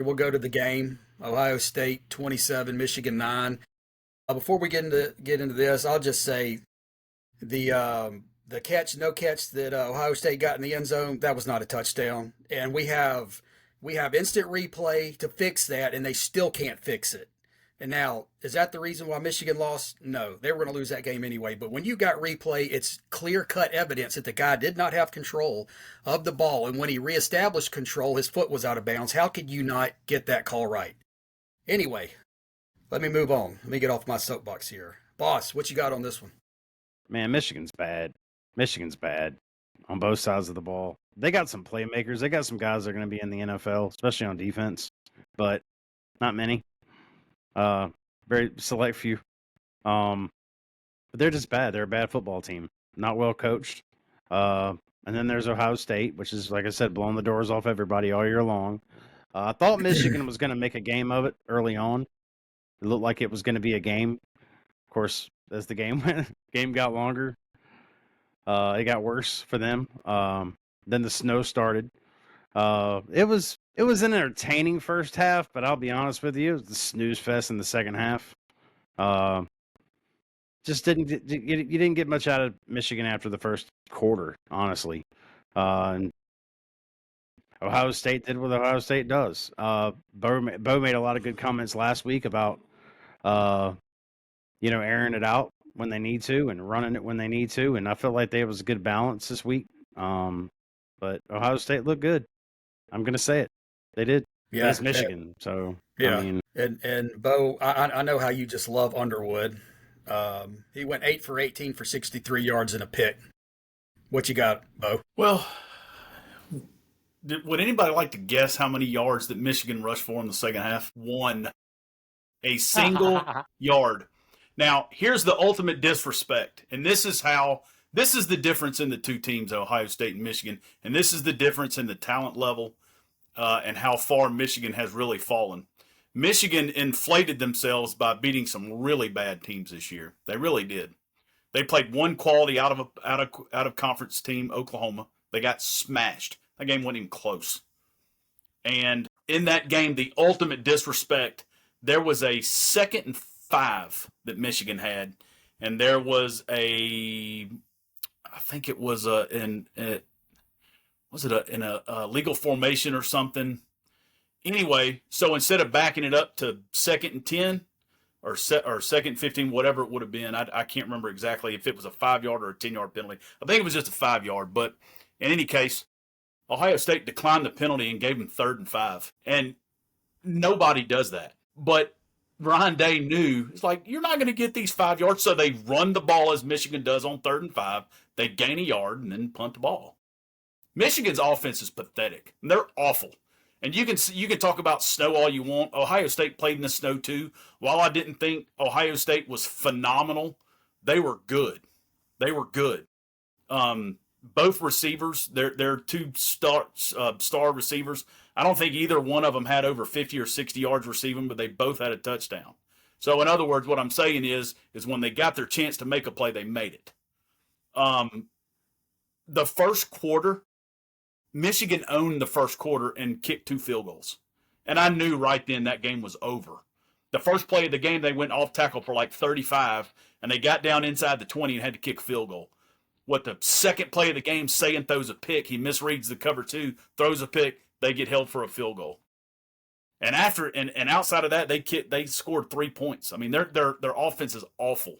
We'll go to the game. Ohio State 27, Michigan 9. Before we get into this, I'll just say the catch, no catch that Ohio State got in the end zone, that was not a touchdown. And we have instant replay to fix that, and they still can't fix it. And now, is that the reason why Michigan lost? No, they were going to lose that game anyway. But when you got replay, it's clear cut evidence that the guy did not have control of the ball. And when he reestablished control, his foot was out of bounds. How could you not get that call right? Anyway, let me move on. Let me get off my soapbox here. Boss, what you got on this one? Man, Michigan's bad. Michigan's bad on both sides of the ball. They got some playmakers. They got some guys that are going to be in the NFL, especially on defense, but not many. Very select few. But they're just bad. They're a bad football team. Not well coached. And then there's Ohio State, which is, like I said, blowing the doors off everybody all year long. I thought Michigan was going to make a game of it early on. It looked like it was going to be a game. Of course, as the game game got longer, it got worse for them. Then the snow started. It was an entertaining first half, but I'll be honest with you, it was the snooze fest in the second half. Just you didn't get much out of Michigan after the first quarter, honestly. And Ohio State did what Ohio State does. Bo made a lot of good comments last week about, airing it out when they need to and running it when they need to. And I felt like there was a good balance this week. But Ohio State looked good. I'm going to say it. They did. Yeah, it's Michigan. So, yeah. I mean, and Bo, I know how you just love Underwood. He went 8 for 18 for 63 yards and a pick. What you got, Bo? Well, would anybody like to guess how many yards that Michigan rushed for in the second half? One. A single yard. Now, here's the ultimate disrespect. And this is the difference in the two teams, Ohio State and Michigan. And this is the difference in the talent level and how far Michigan has really fallen. Michigan inflated themselves by beating some really bad teams this year. They really did. They played one quality out of conference team, Oklahoma. They got smashed. That game wasn't even close. And in that game, the ultimate disrespect, there was a 2nd and 5 that Michigan had, and there was in a legal formation or something. Anyway, so instead of backing it up to 2nd and 10 or 2nd and 15, whatever it would have been, I can't remember exactly if it was a 5-yard or a 10-yard penalty. I think it was just a 5-yard, but in any case, Ohio State declined the penalty and gave them 3rd and 5. And nobody does that. But Ryan Day knew, it's like, you're not going to get these 5 yards. So they run the ball as Michigan does on 3rd and 5. They gain a yard and then punt the ball. Michigan's offense is pathetic. They're awful. And you can talk about snow all you want. Ohio State played in the snow too. While I didn't think Ohio State was phenomenal, they were good. They were good. Both receivers, they're two star receivers. I don't think either one of them had over 50 or 60 yards receiving, but they both had a touchdown. So in other words, what I'm saying is when they got their chance to make a play, they made it. The first quarter, Michigan owned the first quarter and kicked 2 field goals. And I knew right then that game was over. The first play of the game, they went off tackle for like 35, and they got down inside the 20 and had to kick a field goal. What the second play of the game, Sagan throws a pick. He misreads the cover 2, throws a pick. They get held for a field goal. And outside of that, they scored 3 points. I mean, their offense is awful.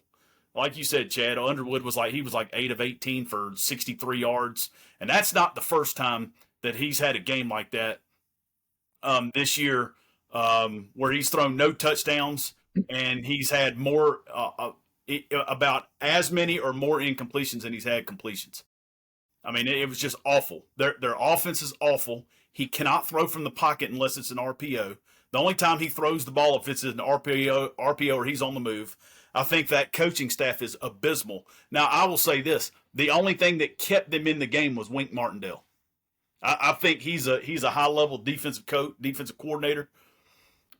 Like you said, Chad, Underwood was like 8 of 18 for 63 yards, and that's not the first time that he's had a game like that this year, where he's thrown no touchdowns and he's had more about as many or more incompletions than he's had completions. I mean, it was just awful. Their offense is awful. He cannot throw from the pocket unless it's an RPO. The only time he throws the ball if it's an RPO or he's on the move. I think that coaching staff is abysmal. Now, I will say this. The only thing that kept them in the game was Wink Martindale. I think he's a high-level defensive coordinator.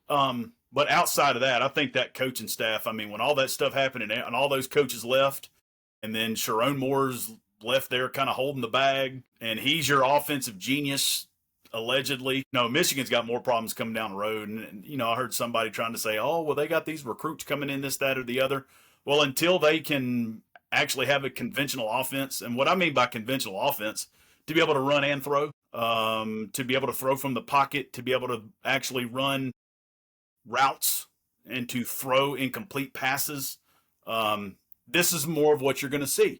But outside of that, I think that coaching staff, I mean, when all that stuff happened and all those coaches left, and then Sharon Moore's left there kind of holding the bag, and he's your offensive genius, allegedly. No, Michigan's got more problems coming down the road. And, you know, I heard somebody trying to say, oh, well, they got these recruits coming in, this, that, or the other. Well, until they can actually have a conventional offense, and what I mean by conventional offense, to be able to run and throw, to be able to throw from the pocket, to be able to actually run routes and to throw incomplete passes, this is more of what you're going to see.